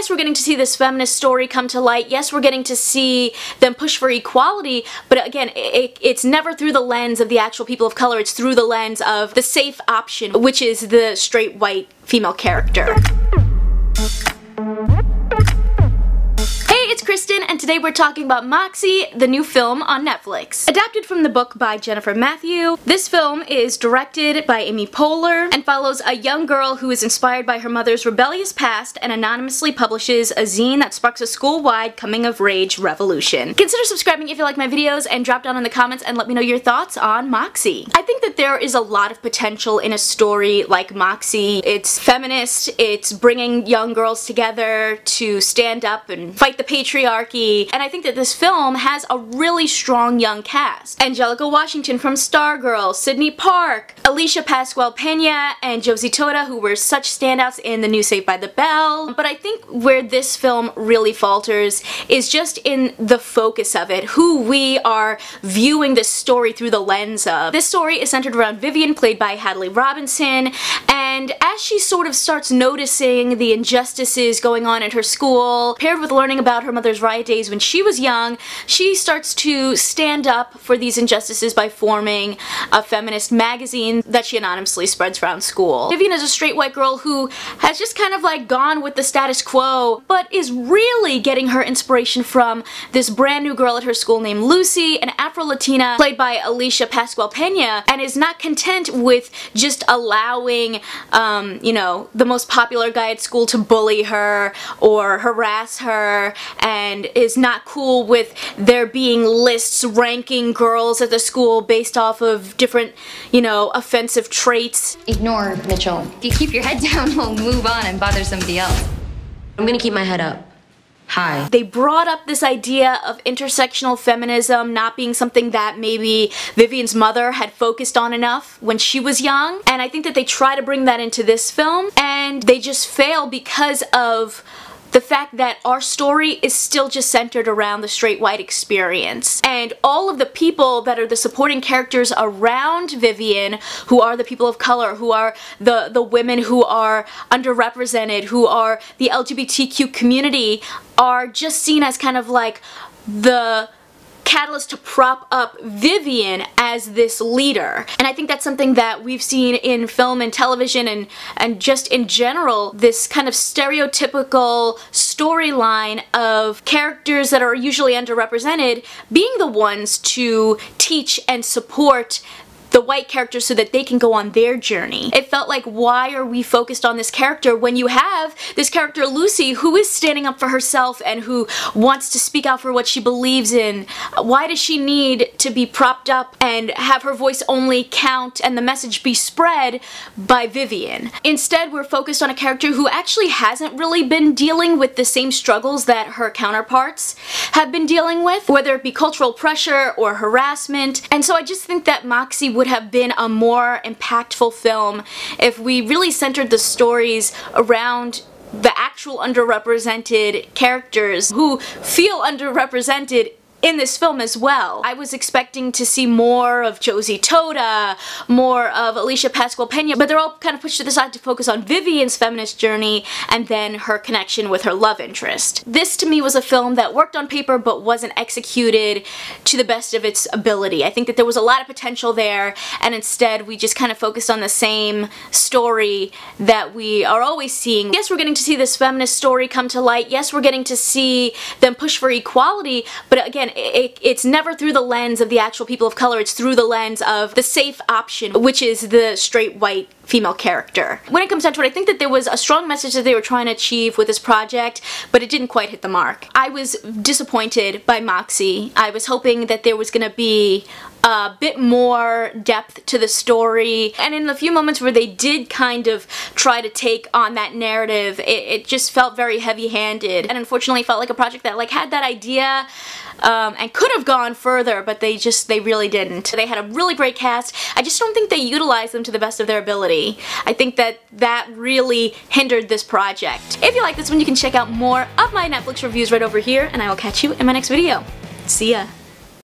Yes, we're getting to see this feminist story come to light. Yes, we're getting to see them push for equality, but again, it's never through the lens of the actual people of color. It's through the lens of the safe option, which is the straight white female character. It's Kristen, and today we're talking about Moxie, the new film on Netflix. Adapted from the book by Jennifer Matthew, this film is directed by Amy Poehler and follows a young girl who is inspired by her mother's rebellious past and anonymously publishes a zine that sparks a school-wide coming-of-age revolution. Consider subscribing if you like my videos, and drop down in the comments and let me know your thoughts on Moxie. I think that there is a lot of potential in a story like Moxie. It's feminist, it's bringing young girls together to stand up and fight the patriarchy, and I think that this film has a really strong young cast. Angelica Washington from Stargirl, Sydney Park, Alicia Pascual Pena, and Josie Tota, who were such standouts in the new Saved by the Bell. But I think where this film really falters is just in the focus of it, who we are viewing this story through the lens of. This story is centered around Vivian, played by Hadley Robinson, and as she sort of starts noticing the injustices going on at her school, paired with learning about her mother's riot days when she was young, she starts to stand up for these injustices by forming a feminist magazine that she anonymously spreads around school. Vivian is a straight white girl who has just kind of like gone with the status quo, but is really getting her inspiration from this brand new girl at her school named Lucy, an Afro-Latina played by Alicia Pascual Pena, and is not content with just allowing, you know, the most popular guy at school to bully her or harass her, and is not cool with there being lists ranking girls at the school based off of different, you know, offensive traits. Ignore Mitchell. If you keep your head down, we'll move on and bother somebody else. I'm gonna keep my head up. Hi. They brought up this idea of intersectional feminism not being something that maybe Vivian's mother had focused on enough when she was young, and I think that they try to bring that into this film, and they just fail because of the fact that our story is still just centered around the straight white experience. And all of the people that are the supporting characters around Vivian, who are the people of color, who are the women who are underrepresented, who are the LGBTQ community, are just seen as kind of like the catalyst to prop up Vivian as this leader. And I think that's something that we've seen in film and television and just in general, this kind of stereotypical storyline of characters that are usually underrepresented being the ones to teach and support the white characters so that they can go on their journey. It felt like, why are we focused on this character when you have this character Lucy who is standing up for herself and who wants to speak out for what she believes in? Why does she need to be propped up and have her voice only count and the message be spread by Vivian? Instead, we're focused on a character who actually hasn't really been dealing with the same struggles that her counterparts have been dealing with, whether it be cultural pressure or harassment. And so I just think that Moxie would have been a more impactful film if we really centered the stories around the actual underrepresented characters who feel underrepresented in this film as well. I was expecting to see more of Josie Tota, more of Alicia Pascual Pena, but they're all kind of pushed to the side to focus on Vivian's feminist journey and then her connection with her love interest. This to me was a film that worked on paper but wasn't executed to the best of its ability. I think that there was a lot of potential there, and instead we just kind of focused on the same story that we are always seeing. Yes, we're getting to see this feminist story come to light. Yes, we're getting to see them push for equality, but again, it's never through the lens of the actual people of color. It's through the lens of the safe option, which is the straight white female character. When it comes down to it, I think that there was a strong message that they were trying to achieve with this project, but it didn't quite hit the mark. I was disappointed by Moxie. I was hoping that there was gonna be a bit more depth to the story, and in the few moments where they did kind of try to take on that narrative, it just felt very heavy-handed, and unfortunately felt like a project that like had that idea and could have gone further, but they really didn't. They had a really great cast. I just don't think they utilized them to the best of their ability. I think that really hindered this project. If you like this one, you can check out more of my Netflix reviews right over here, and I will catch you in my next video. See ya!